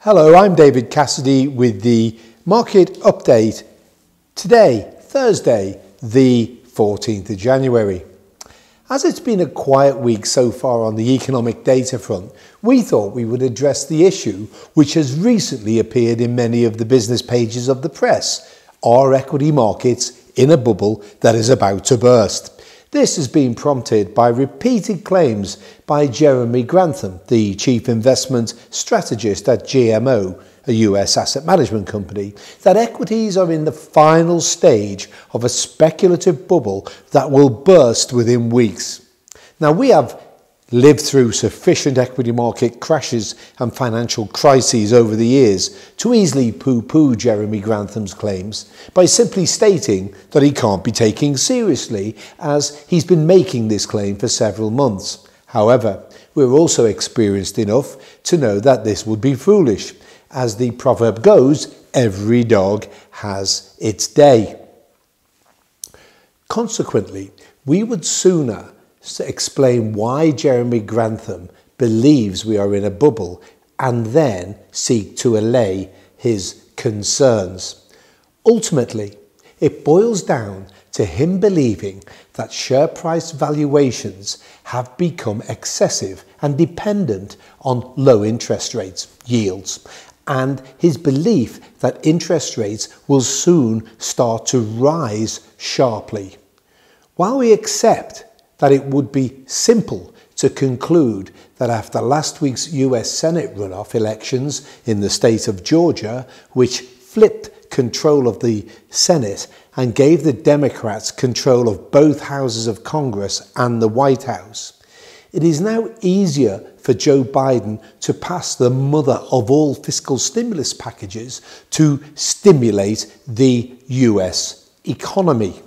Hello, I'm David Cassidy with the market update today, Thursday, the 14th of January. As it's been a quiet week so far on the economic data front, we thought we would address the issue which has recently appeared in many of the business pages of the press. Are equity markets in a bubble that is about to burst? This has been prompted by repeated claims by Jeremy Grantham, the chief investment strategist at GMO, a US asset management company, that equities are in the final stage of a speculative bubble that will burst within weeks. Now, we have lived through sufficient equity market crashes and financial crises over the years to easily poo-poo Jeremy Grantham's claims by simply stating that he can't be taken seriously, as he's been making this claim for several months. However, we're also experienced enough to know that this would be foolish. As the proverb goes, every dog has its day. Consequently, we would sooner explain why Jeremy Grantham believes we are in a bubble and then seek to allay his concerns. Ultimately, it boils down to him believing that share price valuations have become excessive and dependent on low interest rates, yields, and his belief that interest rates will soon start to rise sharply. While we accept that it would be simple to conclude that after last week's US Senate runoff elections in the state of Georgia, which flipped control of the Senate and gave the Democrats control of both houses of Congress and the White House, it is now easier for Joe Biden to pass the mother of all fiscal stimulus packages to stimulate the US economy.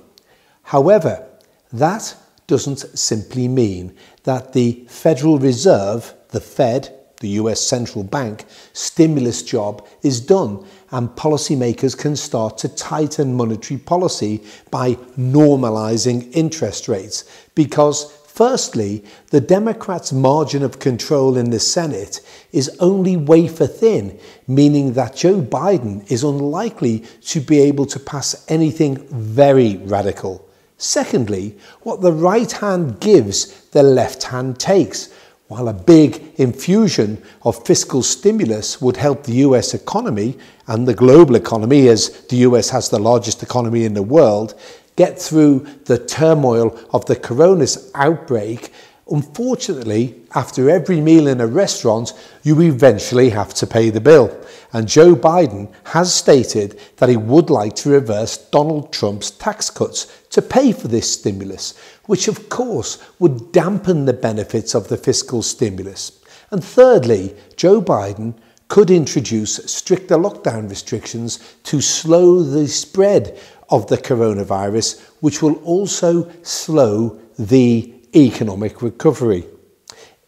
However, that doesn't simply mean that the Federal Reserve, the Fed, the US central bank, stimulus job is done and policymakers can start to tighten monetary policy by normalizing interest rates, because firstly, the Democrats' margin of control in the Senate is only wafer thin, meaning that Joe Biden is unlikely to be able to pass anything very radical. Secondly, what the right hand gives, the left hand takes. While a big infusion of fiscal stimulus would help the US economy and the global economy, as the US has the largest economy in the world, get through the turmoil of the coronavirus outbreak, unfortunately, after every meal in a restaurant, you eventually have to pay the bill. And Joe Biden has stated that he would like to reverse Donald Trump's tax cuts to pay for this stimulus, which of course would dampen the benefits of the fiscal stimulus. And thirdly, Joe Biden could introduce stricter lockdown restrictions to slow the spread of the coronavirus, which will also slow the economic recovery.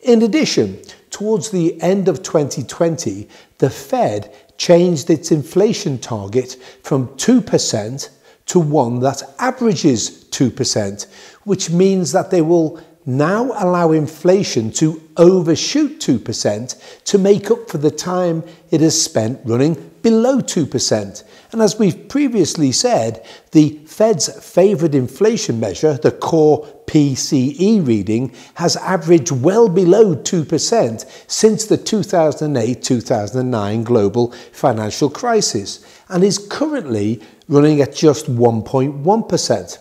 In addition, towards the end of 2020, the Fed changed its inflation target from 2% to one that averages 2%, which means that they will now allow inflation to overshoot 2% to make up for the time it has spent running below 2%. And as we've previously said, the Fed's favoured inflation measure, the core PCE reading, has averaged well below 2% since the 2008-2009 global financial crisis and is currently running at just 1.1%.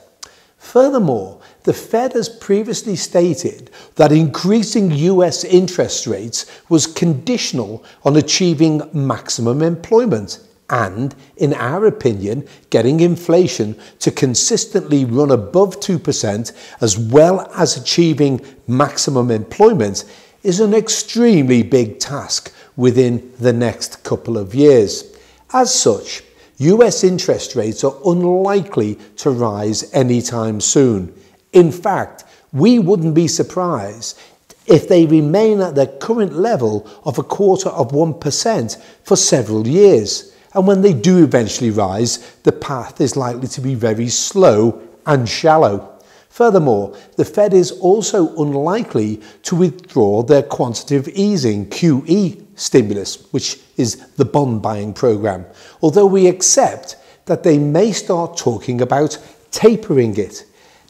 Furthermore, the Fed has previously stated that increasing US interest rates was conditional on achieving maximum employment and, in our opinion, getting inflation to consistently run above 2% as well as achieving maximum employment is an extremely big task within the next couple of years. As such, US interest rates are unlikely to rise anytime soon. In fact, we wouldn't be surprised if they remain at their current level of 0.25% for several years. And when they do eventually rise, the path is likely to be very slow and shallow. Furthermore, the Fed is also unlikely to withdraw their quantitative easing (QE) stimulus, which is the bond buying program, although we accept that they may start talking about tapering it.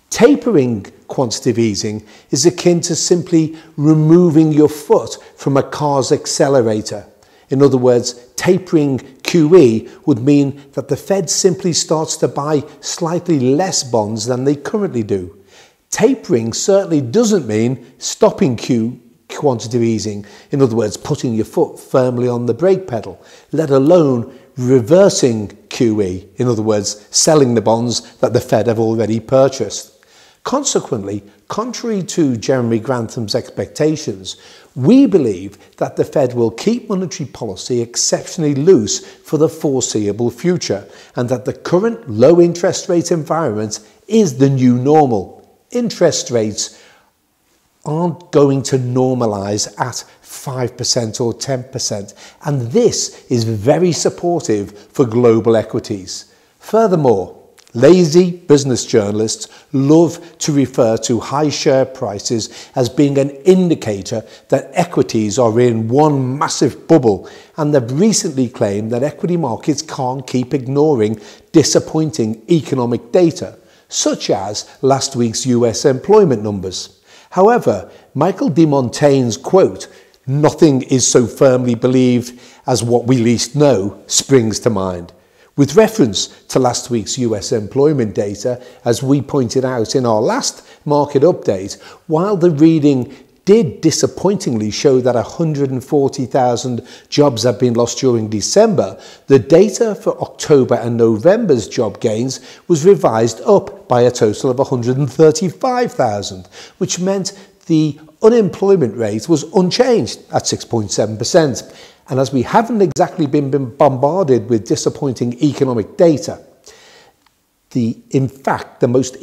Tapering quantitative easing is akin to simply removing your foot from a car's accelerator. In other words, tapering QE would mean that the Fed simply starts to buy slightly less bonds than they currently do. Tapering certainly doesn't mean stopping quantitative easing, in other words, putting your foot firmly on the brake pedal, let alone reversing QE, in other words, selling the bonds that the Fed have already purchased. Consequently, contrary to Jeremy Grantham's expectations, we believe that the Fed will keep monetary policy exceptionally loose for the foreseeable future, and that the current low interest rate environment is the new normal. Interest rates aren't going to normalise at 5% or 10%, and this is very supportive for global equities. Furthermore, lazy business journalists love to refer to high share prices as being an indicator that equities are in one massive bubble, and they've recently claimed that equity markets can't keep ignoring disappointing economic data, such as last week's US employment numbers. However, Michael de Montaigne's quote, "Nothing is so firmly believed as what we least know," springs to mind. With reference to last week's US employment data, as we pointed out in our last market update, while the reading did disappointingly show that 140,000 jobs have been lost during December, the data for October and November's job gains was revised up by a total of 135,000, which meant the unemployment rate was unchanged at 6.7%. And as we haven't exactly been bombarded with disappointing economic data, in fact, the most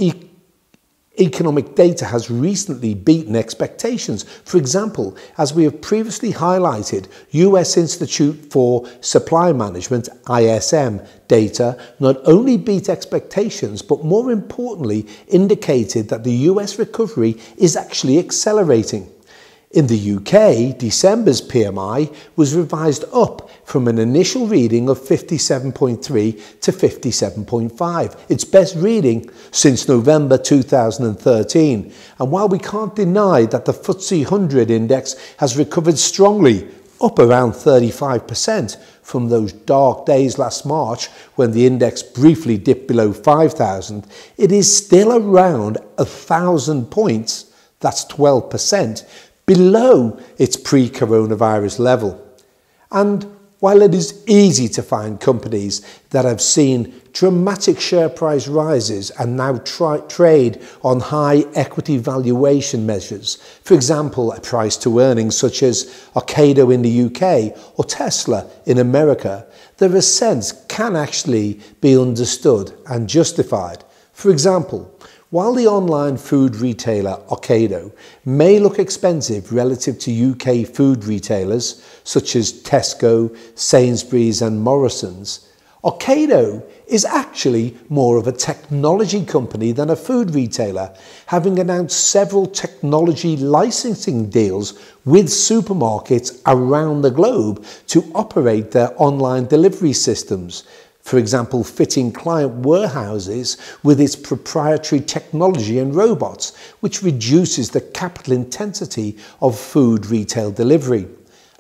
economic data has recently beaten expectations. For example, as we have previously highlighted, US Institute for Supply Management, ISM, data not only beat expectations, but more importantly, indicated that the US recovery is actually accelerating. In the UK, December's PMI was revised up from an initial reading of 57.3 to 57.5, its best reading since November 2013. And while we can't deny that the FTSE 100 index has recovered strongly, up around 35% from those dark days last March when the index briefly dipped below 5,000, it is still around 1,000 points, that's 12%, below its pre-coronavirus level. And while it is easy to find companies that have seen dramatic share price rises and now trade on high equity valuation measures, for example, a price to earnings such as Ocado in the UK or Tesla in America, their ascent can actually be understood and justified. For example, while the online food retailer Ocado may look expensive relative to UK food retailers such as Tesco, Sainsbury's and Morrisons, Ocado is actually more of a technology company than a food retailer, having announced several technology licensing deals with supermarkets around the globe to operate their online delivery systems. For example, fitting client warehouses with its proprietary technology and robots, which reduces the capital intensity of food retail delivery.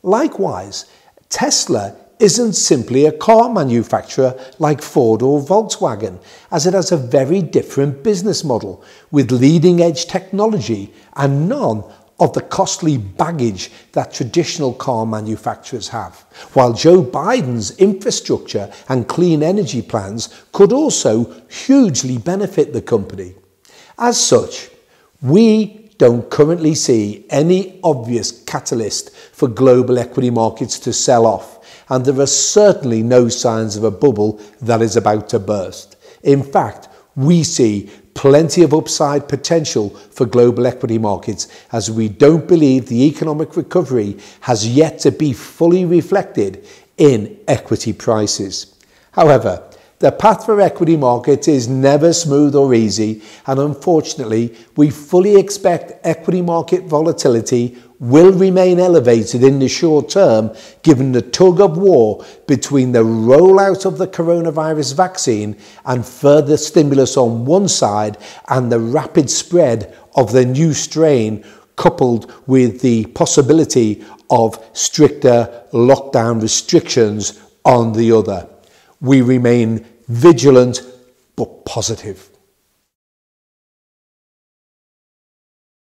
Likewise, Tesla isn't simply a car manufacturer like Ford or Volkswagen, as it has a very different business model with leading-edge technology and none of the costly baggage that traditional car manufacturers have, while Joe Biden's infrastructure and clean energy plans could also hugely benefit the company. As such, we don't currently see any obvious catalyst for global equity markets to sell off, and there are certainly no signs of a bubble that is about to burst. In fact, we see plenty of upside potential for global equity markets, as we don't believe the economic recovery has yet to be fully reflected in equity prices. However, the path for equity markets is never smooth or easy, and unfortunately, we fully expect equity market volatility will remain elevated in the short term given the tug of war between the rollout of the coronavirus vaccine and further stimulus on one side and the rapid spread of the new strain, coupled with the possibility of stricter lockdown restrictions on the other. We remain vigilant but positive.